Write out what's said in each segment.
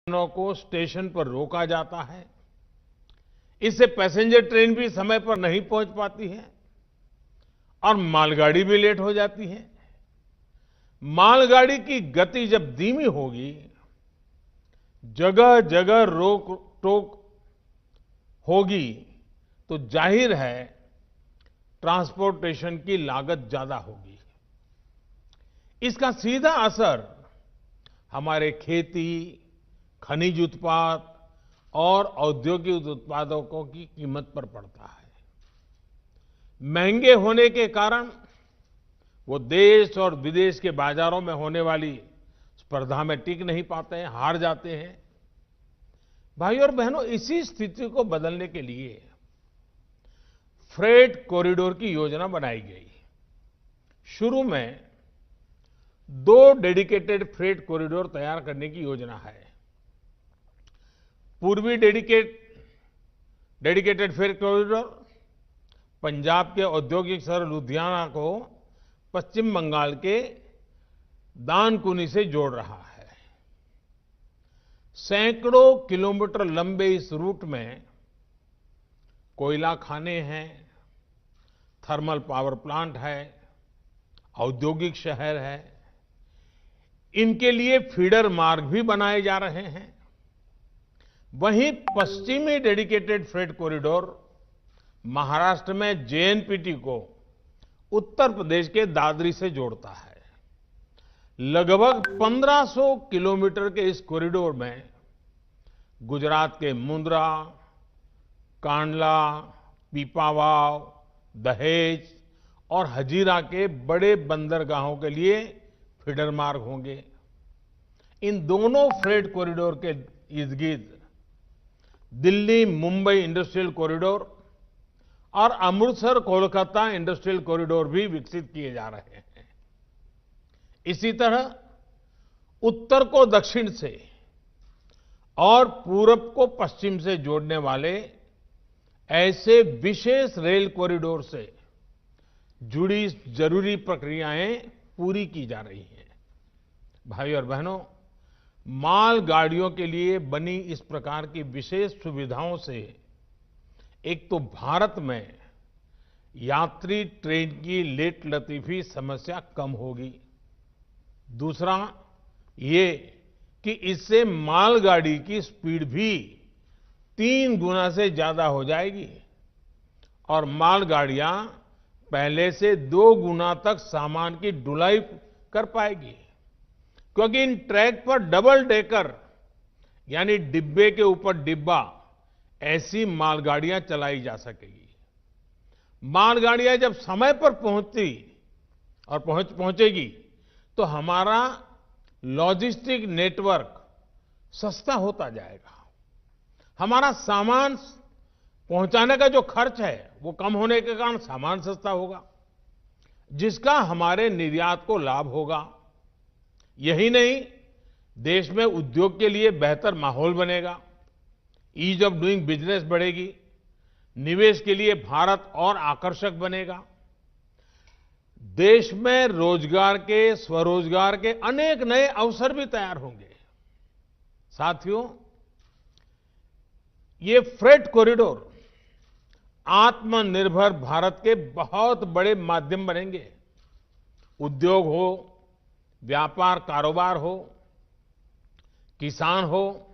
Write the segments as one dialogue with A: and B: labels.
A: ट्रेनों को स्टेशन पर रोका जाता है। इससे पैसेंजर ट्रेन भी समय पर नहीं पहुंच पाती है और मालगाड़ी भी लेट हो जाती है। मालगाड़ी की गति जब धीमी होगी, जगह जगह रोक टोक होगी, तो जाहिर है ट्रांसपोर्टेशन की लागत ज्यादा होगी। इसका सीधा असर हमारे खेती, खनिज उत्पाद और औद्योगिक उत्पादों की कीमत पर पड़ता है। महंगे होने के कारण वो देश और विदेश के बाजारों में होने वाली स्पर्धा में टिक नहीं पाते हैं, हार जाते हैं। भाइयों और बहनों, इसी स्थिति को बदलने के लिए फ्रेट कॉरिडोर की योजना बनाई गई। शुरू में 2 डेडिकेटेड फ्रेट कॉरिडोर तैयार करने की योजना है। पूर्वी डेडिकेटेड फ्रेट कॉरिडोर पंजाब के औद्योगिक शहर लुधियाना को पश्चिम बंगाल के दानकुनी से जोड़ रहा है। सैकड़ों किलोमीटर लंबे इस रूट में कोयला खाने हैं, थर्मल पावर प्लांट है, औद्योगिक शहर है। इनके लिए फीडर मार्ग भी बनाए जा रहे हैं। वहीं पश्चिमी डेडिकेटेड फ्रेट कॉरिडोर महाराष्ट्र में जेएनपीटी को उत्तर प्रदेश के दादरी से जोड़ता है। लगभग 1500 किलोमीटर के इस कॉरिडोर में गुजरात के मुंद्रा, कांडला, पीपावाव, दहेज और हजीरा के बड़े बंदरगाहों के लिए फीडर मार्ग होंगे। इन दोनों फ्रेट कॉरिडोर के इर्द-गिर्द दिल्ली मुंबई इंडस्ट्रियल कॉरिडोर और अमृतसर कोलकाता इंडस्ट्रियल कॉरिडोर भी विकसित किए जा रहे हैं। इसी तरह उत्तर को दक्षिण से और पूरब को पश्चिम से जोड़ने वाले ऐसे विशेष रेल कॉरिडोर से जुड़ी जरूरी प्रक्रियाएं पूरी की जा रही हैं। भाइयों और बहनों, मालगाड़ियों के लिए बनी इस प्रकार की विशेष सुविधाओं से एक तो भारत में यात्री ट्रेन की लेट लतीफी समस्या कम होगी। दूसरा ये कि इससे मालगाड़ी की स्पीड भी 3 गुना से ज्यादा हो जाएगी और मालगाड़ियां पहले से 2 गुना तक सामान की ढुलाई कर पाएगी, क्योंकि इन ट्रैक पर डबल डेकर यानी डिब्बे के ऊपर डिब्बा ऐसी मालगाड़ियां चलाई जा सकेगी। मालगाड़ियां जब समय पर पहुंचती और पहुंचेगी तो हमारा लॉजिस्टिक नेटवर्क सस्ता होता जाएगा। हमारा सामान पहुंचाने का जो खर्च है वो कम होने के कारण सामान सस्ता होगा, जिसका हमारे निर्यात को लाभ होगा। यही नहीं, देश में उद्योग के लिए बेहतर माहौल बनेगा, ईज ऑफ डूइंग बिजनेस बढ़ेगी, निवेश के लिए भारत और आकर्षक बनेगा। देश में रोजगार के, स्वरोजगार के अनेक नए अवसर भी तैयार होंगे। साथियों, ये फ्रेट कॉरिडोर आत्मनिर्भर भारत के बहुत बड़े माध्यम बनेंगे। उद्योग हो, व्यापार कारोबार हो, किसान हो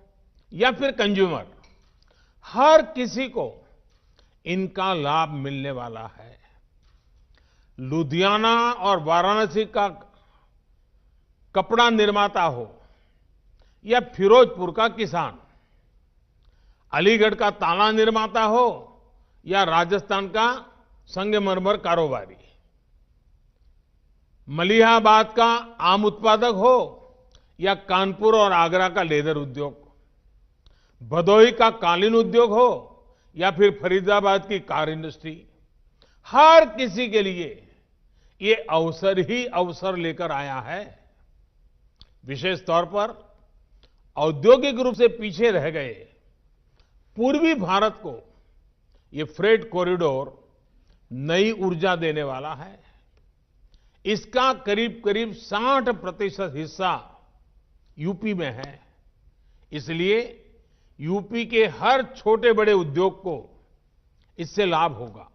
A: या फिर कंज्यूमर, हर किसी को इनका लाभ मिलने वाला है। लुधियाना और वाराणसी का कपड़ा निर्माता हो या फिरोजपुर का किसान, अलीगढ़ का ताला निर्माता हो या राजस्थान का संगमरमर कारोबारी, मलिहाबाद का आम उत्पादक हो या कानपुर और आगरा का लेदर उद्योग, भदोही का कालीन उद्योग हो या फिर फरीदाबाद की कार इंडस्ट्री, हर किसी के लिए ये अवसर ही अवसर लेकर आया है। विशेष तौर पर औद्योगिक रूप से पीछे रह गए पूर्वी भारत को ये फ्रेट कॉरिडोर नई ऊर्जा देने वाला है। इसका करीब करीब 60% हिस्सा यूपी में है। इसलिए यूपी के हर छोटे बड़े उद्योग को इससे लाभ होगा।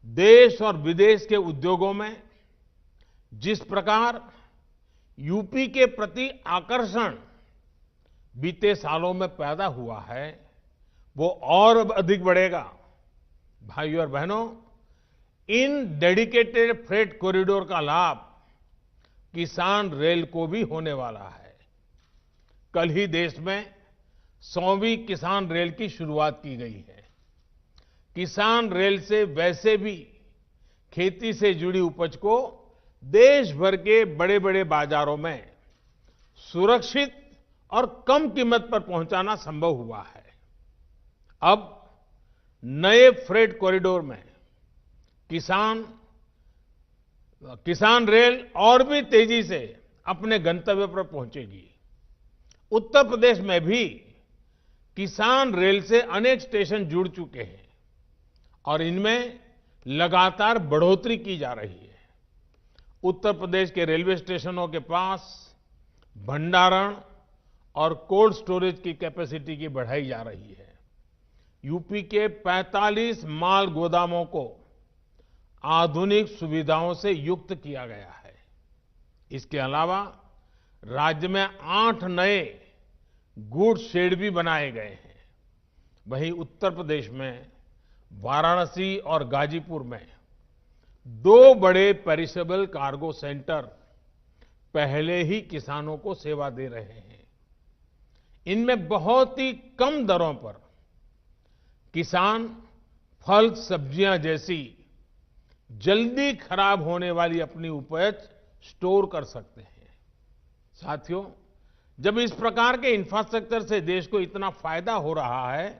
A: देश और विदेश के उद्योगों में जिस प्रकार यूपी के प्रति आकर्षण बीते सालों में पैदा हुआ है, वो और अब अधिक बढ़ेगा। भाइयों और बहनों, इन डेडिकेटेड फ्रेट कॉरिडोर का लाभ किसान रेल को भी होने वाला है। कल ही देश में 100वीं किसान रेल की शुरुआत की गई है। किसान रेल से वैसे भी खेती से जुड़ी उपज को देश भर के बड़े बड़े बाजारों में सुरक्षित और कम कीमत पर पहुंचाना संभव हुआ है। अब नए फ्रेट कॉरिडोर में किसान रेल और भी तेजी से अपने गंतव्य पर पहुंचेगी। उत्तर प्रदेश में भी किसान रेल से अनेक स्टेशन जुड़ चुके हैं और इनमें लगातार बढ़ोतरी की जा रही है। उत्तर प्रदेश के रेलवे स्टेशनों के पास भंडारण और कोल्ड स्टोरेज की कैपेसिटी की बढ़ाई जा रही है। यूपी के 45 माल गोदामों को आधुनिक सुविधाओं से युक्त किया गया है। इसके अलावा राज्य में 8 नए गुड्स शेड भी बनाए गए हैं। वहीं उत्तर प्रदेश में वाराणसी और गाजीपुर में 2 बड़े पेरिशेबल कार्गो सेंटर पहले ही किसानों को सेवा दे रहे हैं। इनमें बहुत ही कम दरों पर किसान फल सब्जियां जैसी जल्दी खराब होने वाली अपनी उपज स्टोर कर सकते हैं। साथियों, जब इस प्रकार के इंफ्रास्ट्रक्चर से देश को इतना फायदा हो रहा है,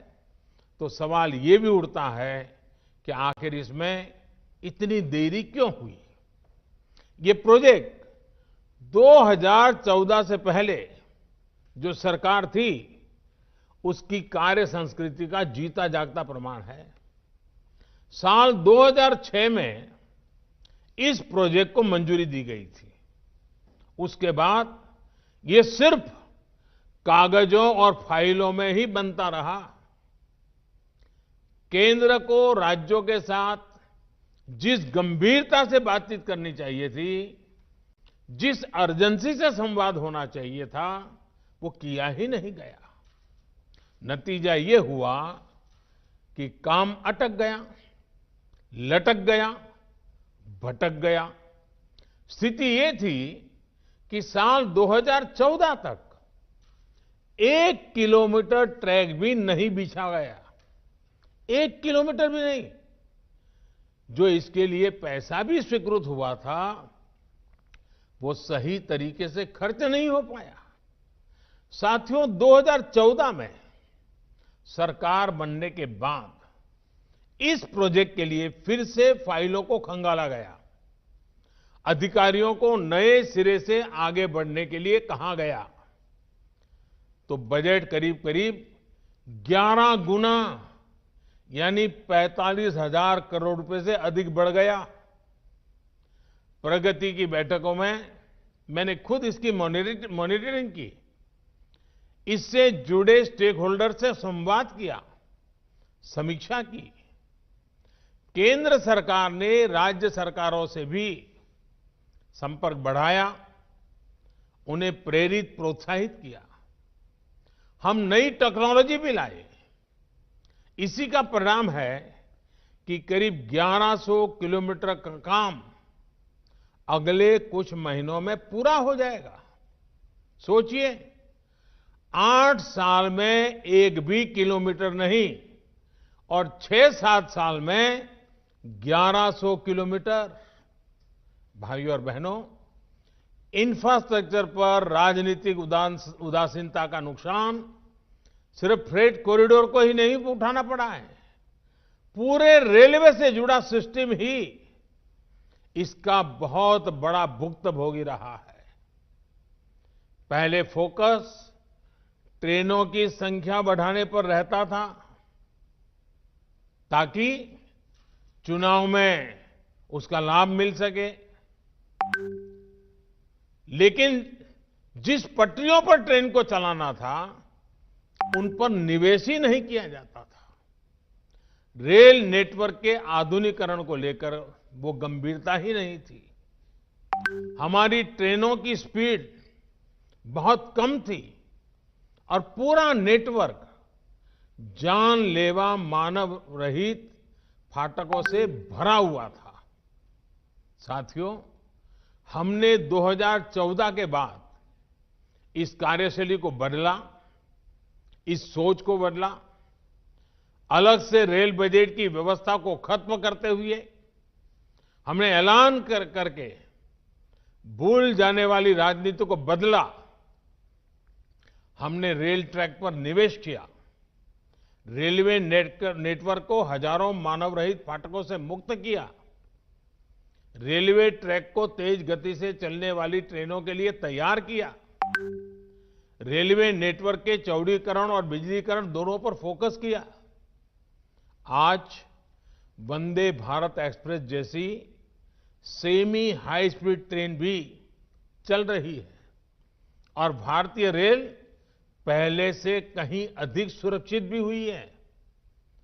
A: तो सवाल ये भी उठता है कि आखिर इसमें इतनी देरी क्यों हुई। ये प्रोजेक्ट 2014 से पहले जो सरकार थी, उसकी कार्य संस्कृति का जीता जागता प्रमाण है। साल 2006 में इस प्रोजेक्ट को मंजूरी दी गई थी। उसके बाद ये सिर्फ कागजों और फाइलों में ही बनता रहा। केंद्र को राज्यों के साथ जिस गंभीरता से बातचीत करनी चाहिए थी, जिस अर्जेंसी से संवाद होना चाहिए था, वो किया ही नहीं गया। नतीजा ये हुआ कि काम अटक गया, लटक गया, भटक गया। स्थिति ये थी कि साल 2014 तक 1 किलोमीटर ट्रैक भी नहीं बिछा गया। 1 किलोमीटर भी नहीं। जो इसके लिए पैसा भी स्वीकृत हुआ था, वो सही तरीके से खर्च नहीं हो पाया। साथियों, 2014 में सरकार बनने के बाद इस प्रोजेक्ट के लिए फिर से फाइलों को खंगाला गया। अधिकारियों को नए सिरे से आगे बढ़ने के लिए कहा गया, तो बजट करीब करीब 11 गुना यानी 45,000 करोड़ रुपए से अधिक बढ़ गया। प्रगति की बैठकों में मैंने खुद इसकी मॉनिटरिंग की, इससे जुड़े स्टेक होल्डर से संवाद किया, समीक्षा की। केंद्र सरकार ने राज्य सरकारों से भी संपर्क बढ़ाया, उन्हें प्रेरित प्रोत्साहित किया। हम नई टेक्नोलॉजी भी लाए। इसी का परिणाम है कि करीब 1100 किलोमीटर का काम अगले कुछ महीनों में पूरा हो जाएगा। सोचिए, 8 साल में 1 भी किलोमीटर नहीं और 6-7 साल में 1100 किलोमीटर। भाइयों और बहनों, इंफ्रास्ट्रक्चर पर राजनीतिक उदासीनता का नुकसान सिर्फ फ्रेट कॉरिडोर को ही नहीं उठाना पड़ा है, पूरे रेलवे से जुड़ा सिस्टम ही इसका बहुत बड़ा भुक्तभोगी रहा है। पहले फोकस ट्रेनों की संख्या बढ़ाने पर रहता था, ताकि चुनाव में उसका लाभ मिल सके। लेकिन जिस पटरियों पर ट्रेन को चलाना था, उन पर निवेश ही नहीं किया जाता था। रेल नेटवर्क के आधुनिकीकरण को लेकर वो गंभीरता ही नहीं थी। हमारी ट्रेनों की स्पीड बहुत कम थी और पूरा नेटवर्क जानलेवा मानव रहित फाटकों से भरा हुआ था। साथियों, हमने 2014 के बाद इस कार्यशैली को बदला, इस सोच को बदला। अलग से रेल बजट की व्यवस्था को खत्म करते हुए हमने ऐलान करके भूल जाने वाली राजनीति को बदला। हमने रेल ट्रैक पर निवेश किया, रेलवे नेटवर्क को हजारों मानव रहित फाटकों से मुक्त किया, रेलवे ट्रैक को तेज गति से चलने वाली ट्रेनों के लिए तैयार किया, रेलवे नेटवर्क के चौड़ीकरण और बिजलीकरण दोनों पर फोकस किया। आज वंदे भारत एक्सप्रेस जैसी सेमी हाई स्पीड ट्रेन भी चल रही है और भारतीय रेल पहले से कहीं अधिक सुरक्षित भी हुई है।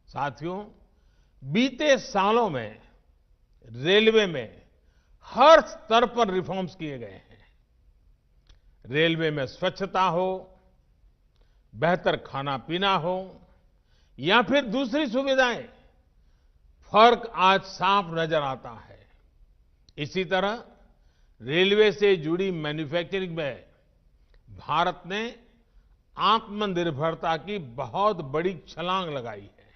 A: साथियों, बीते सालों में रेलवे में हर स्तर पर रिफॉर्म्स किए गए हैं। रेलवे में स्वच्छता हो, बेहतर खाना पीना हो या फिर दूसरी सुविधाएं, फर्क आज साफ नजर आता है। इसी तरह रेलवे से जुड़ी मैन्युफैक्चरिंग में भारत ने आत्मनिर्भरता की बहुत बड़ी छलांग लगाई है।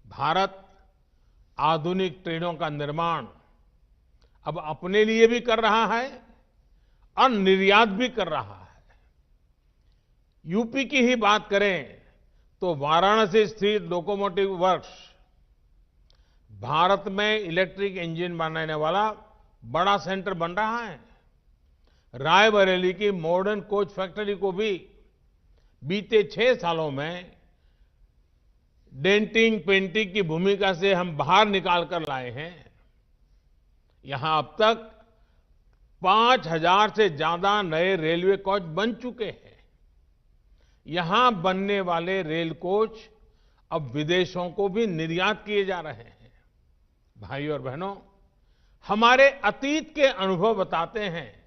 A: भारत आधुनिक ट्रेनों का निर्माण अब अपने लिए भी कर रहा है और निर्यात भी कर रहा है। यूपी की ही बात करें तो वाराणसी स्थित लोकोमोटिव वर्क्स भारत में इलेक्ट्रिक इंजन बनाने वाला बड़ा सेंटर बन रहा है। रायबरेली की मॉडर्न कोच फैक्ट्री को भी बीते 6 सालों में डेंटिंग पेंटिंग की भूमिका से हम बाहर निकाल कर लाए हैं। यहां अब तक 5,000 से ज्यादा नए रेलवे कोच बन चुके हैं। यहां बनने वाले रेल कोच अब विदेशों को भी निर्यात किए जा रहे हैं। भाइयों और बहनों, हमारे अतीत के अनुभव बताते हैं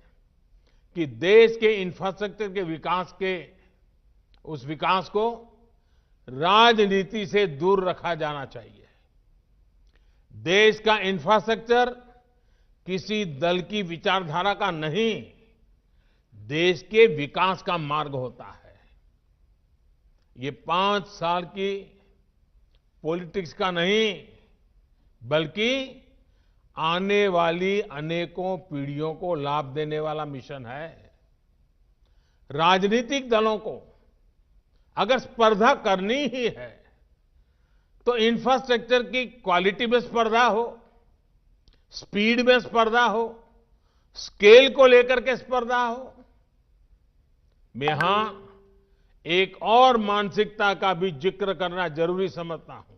A: कि देश के इंफ्रास्ट्रक्चर के विकास को राजनीति से दूर रखा जाना चाहिए। देश का इंफ्रास्ट्रक्चर किसी दल की विचारधारा का नहीं, देश के विकास का मार्ग होता है। ये 5 साल की पॉलिटिक्स का नहीं, बल्कि आने वाली अनेकों पीढ़ियों को लाभ देने वाला मिशन है। राजनीतिक दलों को अगर स्पर्धा करनी ही है तो इंफ्रास्ट्रक्चर की क्वालिटी में स्पर्धा हो, स्पीड में स्पर्धा हो, स्केल को लेकर के स्पर्धा हो। मैं यहां एक और मानसिकता का भी जिक्र करना जरूरी समझता हूं,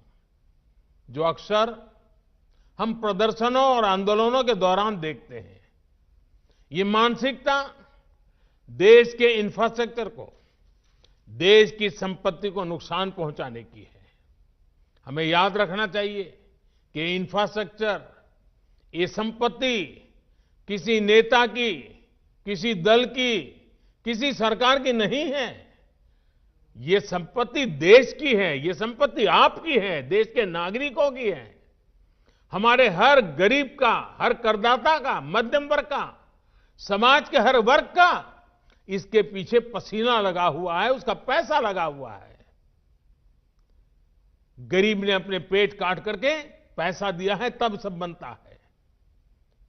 A: जो अक्सर हम प्रदर्शनों और आंदोलनों के दौरान देखते हैं। ये मानसिकता देश के इंफ्रास्ट्रक्चर को, देश की संपत्ति को नुकसान पहुंचाने की है। हमें याद रखना चाहिए कि इंफ्रास्ट्रक्चर, ये संपत्ति किसी नेता की, किसी दल की, किसी सरकार की नहीं है। ये संपत्ति देश की है, ये संपत्ति आपकी है, देश के नागरिकों की है। हमारे हर गरीब का, हर करदाता का, मध्यम वर्ग का, समाज के हर वर्ग का इसके पीछे पसीना लगा हुआ है, उसका पैसा लगा हुआ है। गरीब ने अपने पेट काट करके पैसा दिया है, तब सब बनता है।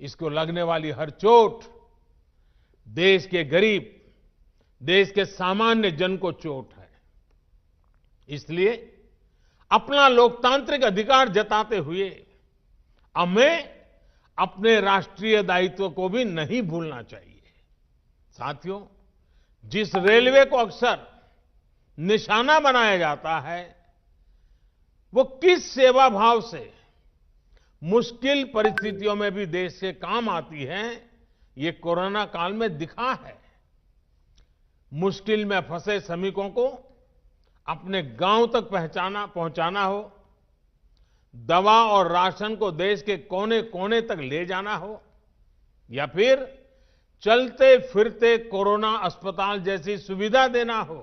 A: इसको लगने वाली हर चोट देश के गरीब, देश के सामान्य जन को चोट है। इसलिए अपना लोकतांत्रिक अधिकार जताते हुए हमें अपने राष्ट्रीय दायित्व को भी नहीं भूलना चाहिए। साथियों, जिस रेलवे को अक्सर निशाना बनाया जाता है, वो किस सेवा भाव से मुश्किल परिस्थितियों में भी देश के काम आती है, ये कोरोना काल में दिखा है। मुश्किल में फंसे श्रमिकों को अपने गांव तक पहुंचाना हो, दवा और राशन को देश के कोने कोने तक ले जाना हो, या फिर चलते फिरते कोरोना अस्पताल जैसी सुविधा देना हो,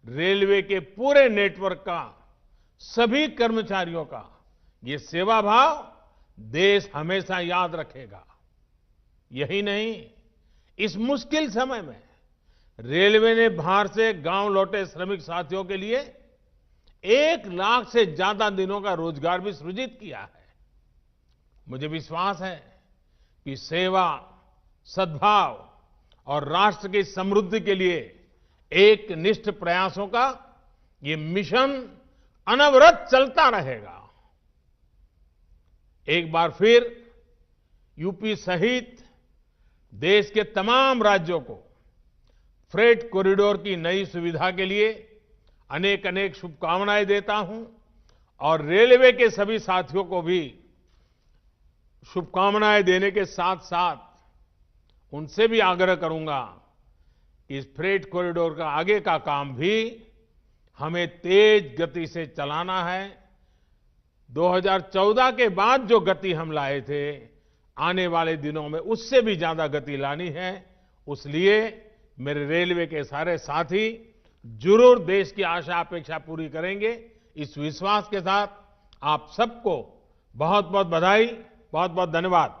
A: रेलवे के पूरे नेटवर्क का, सभी कर्मचारियों का ये सेवा भाव देश हमेशा याद रखेगा। यही नहीं, इस मुश्किल समय में रेलवे ने बाहर से गांव लौटे श्रमिक साथियों के लिए 1 लाख से ज्यादा दिनों का रोजगार भी सृजित किया है। मुझे विश्वास है कि सेवा, सद्भाव और राष्ट्र की समृद्धि के लिए एक निष्ठ प्रयासों का ये मिशन अनवरत चलता रहेगा। एक बार फिर यूपी सहित देश के तमाम राज्यों को फ्रेट कॉरिडोर की नई सुविधा के लिए अनेक अनेक शुभकामनाएं देता हूं और रेलवे के सभी साथियों को भी शुभकामनाएं देने के साथ साथ उनसे भी आग्रह करूंगा कि इस फ्रेट कॉरिडोर का आगे का काम भी हमें तेज गति से चलाना है। 2014 के बाद जो गति हम लाए थे, आने वाले दिनों में उससे भी ज्यादा गति लानी है। उसलिए मेरे रेलवे के सारे साथी जरूर देश की आशा अपेक्षा पूरी करेंगे। इस विश्वास के साथ आप सबको बहुत बहुत बधाई, बहुत बहुत धन्यवाद।